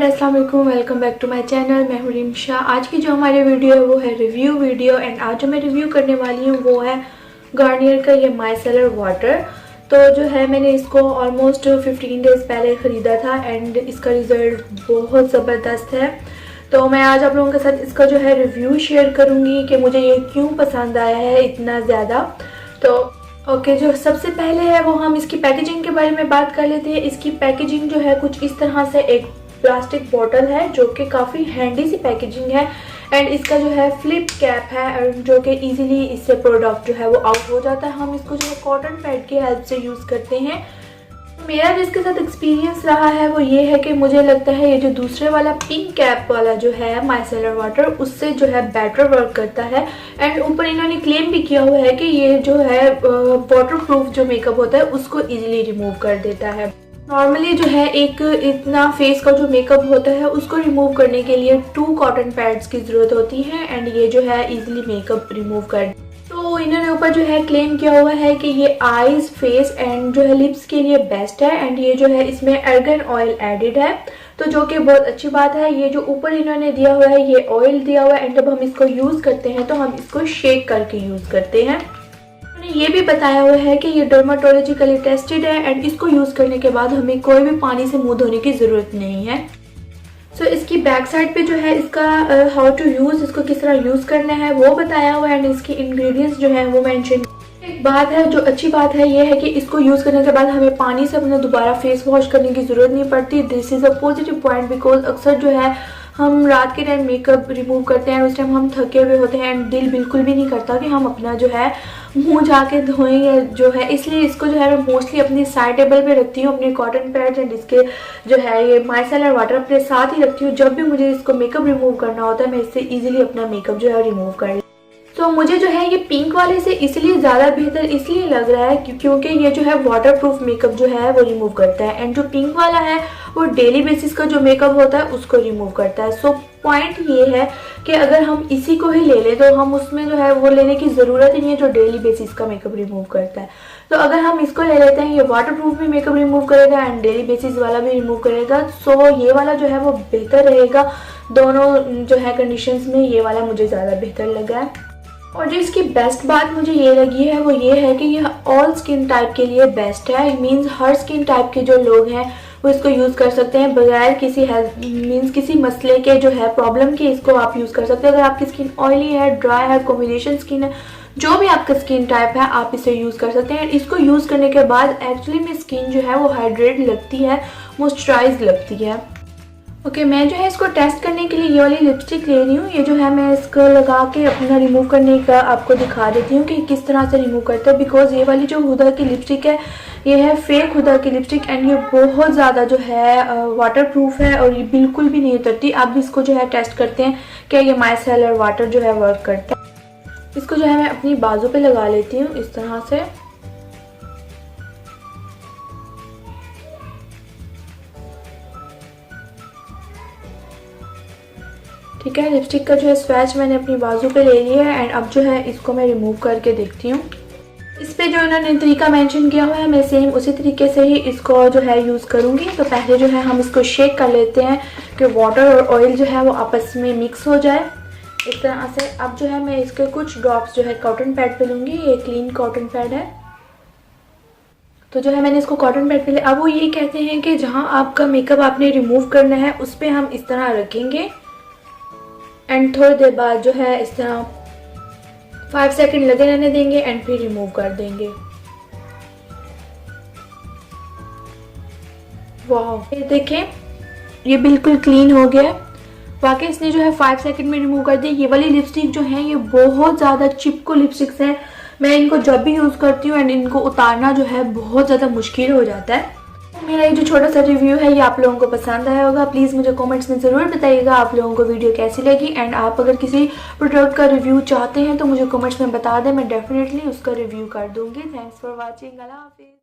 And अस्सलाम वालेकुम, welcome back to my channel. मैं हूँ रिमशा। आज की जो हमारी वीडियो है वो है रिव्यू वीडियो एंड आज जो मैं रिव्यू करने वाली हूँ वो है गार्नियर का ये माइसेलर वाटर। तो जो है मैंने इसको ऑलमोस्ट 15 डेज़ पहले ख़रीदा था एंड इसका रिज़ल्ट बहुत ज़बरदस्त है। तो मैं आज आप लोगों के साथ इसका जो है रिव्यू शेयर करूँगी कि मुझे ये क्यों पसंद आया है इतना ज़्यादा। तो ओके, जो सबसे पहले है वो हम इसकी पैकेजिंग के बारे में बात कर लेते हैं। इसकी पैकेजिंग जो है कुछ इस तरह से एक प्लास्टिक बोतल है जो कि काफ़ी हैंडी सी पैकेजिंग है एंड इसका जो है फ्लिप कैप है जो कि इजीली इससे प्रोडक्ट जो है वो आउट हो जाता है। हम इसको जो है कॉटन पैड की हेल्प से यूज़ करते हैं। मेरा जो इसके साथ एक्सपीरियंस रहा है वो ये है कि मुझे लगता है ये जो दूसरे वाला पिंक कैप वाला जो है माइसेलर वाटर उससे जो है बेटर वर्क करता है एंड ऊपर इन्होंने क्लेम भी किया हुआ है कि ये जो है वाटर प्रूफ जो मेकअप होता है उसको इजीली रिमूव कर देता है। नॉर्मली जो है एक इतना फेस का जो मेकअप होता है उसको रिमूव करने के लिए 2 कॉटन पैड्स की ज़रूरत होती है एंड ये जो है इजीली मेकअप रिमूव कर। तो इन्होंने ऊपर जो है क्लेम किया हुआ है कि ये आईज, फेस एंड जो है लिप्स के लिए बेस्ट है एंड ये जो है इसमें आर्गन ऑयल एडिड है, तो जो कि बहुत अच्छी बात है। ये जो ऊपर इन्होंने दिया हुआ है ये ऑयल दिया हुआ है एंड जब हम इसको यूज़ करते हैं तो हम इसको शेक करके यूज़ करते हैं। उन्होंने ये भी बताया हुआ है कि ये डर्माटोलॉजिकली टेस्टेड है एंड इसको यूज़ करने के बाद हमें कोई भी पानी से मुँह धोने की ज़रूरत नहीं है। सो इसकी बैक साइड पे जो है इसका हाउ टू यूज़, इसको किस तरह यूज़ करना है वो बताया हुआ है एंड इसकी इंग्रेडिएंट्स जो है वो मेंशन। एक बात है जो अच्छी बात है ये है कि इसको यूज़ करने के बाद हमें पानी से अपना दोबारा फेस वॉश करने की ज़रूरत नहीं पड़ती। This is a positive point because अक्सर जो है हम रात के टाइम मेकअप रिमूव करते हैं उस टाइम हम थके हुए होते हैं एंड दिल बिल्कुल भी नहीं करता कि हम अपना जो है मुंह जाके धोएं या जो है, इसलिए इसको जो है मैं मोस्टली अपनी साइड टेबल पे रखती हूँ, अपने कॉटन पैड्स एंड इसके जो है ये माइसेलर वाटर अपने साथ ही रखती हूँ। जब भी मुझे इसको मेकअप रिमूव करना होता है मैं इससे इजीली अपना मेकअप जो है रिमूव कर। तो मुझे जो है ये पिंक वाले से इसलिए ज़्यादा बेहतर इसलिए लग रहा है क्योंकि ये जो है वाटर प्रूफ मेकअप जो है वो रिमूव करता है एंड जो पिंक वाला है वो डेली बेसिस का जो मेकअप होता है उसको रिमूव करता है। सो पॉइंट ये है कि अगर हम इसी को ही ले लें तो हम उसमें जो है वो लेने की ज़रूरत ही नहीं है जो डेली बेसिस का मेकअप रिमूव करता है। तो अगर हम इसको ले लेते हैं ये वाटर प्रूफ भी मेकअप रिमूव करेगा एंड डेली बेसिस वाला भी रिमूव करेगा। सो ये वाला जो है वो बेहतर रहेगा दोनों जो है कंडीशंस में। ये वाला मुझे ज़्यादा बेहतर लगा है और जो इसकी बेस्ट बात मुझे ये लगी है वो ये है कि ये ऑल स्किन टाइप के लिए बेस्ट है। It means her skin type के जो लोग हैं वो इसको यूज़ कर सकते हैं बगैर किसी किसी मसले के जो है प्रॉब्लम के इसको आप यूज़ कर सकते हैं। अगर आपकी स्किन ऑयली है, ड्राई है, कॉम्बिनेशन स्किन है, जो भी आपका स्किन टाइप है आप इसे यूज़ कर सकते हैं। इसको यूज़ करने के बाद एक्चुअली में स्किन जो है वो हाइड्रेट लगती है, मॉइस्चराइज लगती है। ओके, मैं जो है इसको टेस्ट करने के लिए ये वाली लिपस्टिक ले रही हूँ। ये जो है मैं इसको लगा के अपना रिमूव करने का आपको दिखा देती हूँ कि किस तरह से रिमूव करता है। बिकॉज ये वाली जो हुदा की लिपस्टिक है ये है फेक हुदा की लिपस्टिक एंड ये बहुत ज़्यादा जो है वाटर प्रूफ है और ये बिल्कुल भी नहीं उतरती। अब इसको जो है टेस्ट करते हैं कि ये माइसेलर वाटर जो है वर्क करता है। इसको जो है मैं अपनी बाजू पे लगा लेती हूँ इस तरह से। ठीक है, लिपस्टिक का जो है स्वैच मैंने अपनी बाजू पे ले लिया है एंड अब जो है इसको मैं रिमूव करके देखती हूँ। इस पे जो इन्होंने तरीका मेंशन किया हुआ है मैं सेम उसी तरीके से ही इसको जो है यूज़ करूँगी। तो पहले जो है हम इसको शेक कर लेते हैं कि वाटर और ऑयल जो है वो आपस में मिक्स हो जाए इस तरह से। अब जो है मैं इसके कुछ ड्रॉप्स जो है कॉटन पैड पे लूँगी। ये क्लीन कॉटन पैड है तो जो है मैंने इसको कॉटन पैड पे लिया। अब वो ये कहते हैं कि जहाँ आपका मेकअप आपने रिमूव करना है उस पर हम इस तरह रखेंगे एंड थोड़ी देर बाद जो है इस तरह 5 सेकंड लगे रहने देंगे एंड फिर रिमूव कर देंगे। वाह, ये देखें ये बिल्कुल क्लीन हो गया। वाकई इसने जो है 5 सेकंड में रिमूव कर दिया। ये वाली लिपस्टिक जो है ये बहुत ज़्यादा चिपको लिपस्टिक्स हैं। मैं इनको जब भी यूज़ करती हूँ एंड इनको उतारना जो है बहुत ज़्यादा मुश्किल हो जाता है। मेरा ये जो छोटा सा रिव्यू है ये आप लोगों को पसंद आया होगा। प्लीज़ मुझे कमेंट्स में ज़रूर बताइएगा आप लोगों को वीडियो कैसी लगी एंड आप अगर किसी प्रोडक्ट का रिव्यू चाहते हैं तो मुझे कमेंट्स में बता दें, मैं डेफिनेटली उसका रिव्यू कर दूँगी। Thanks for watching. अल्लाह हाफिज़।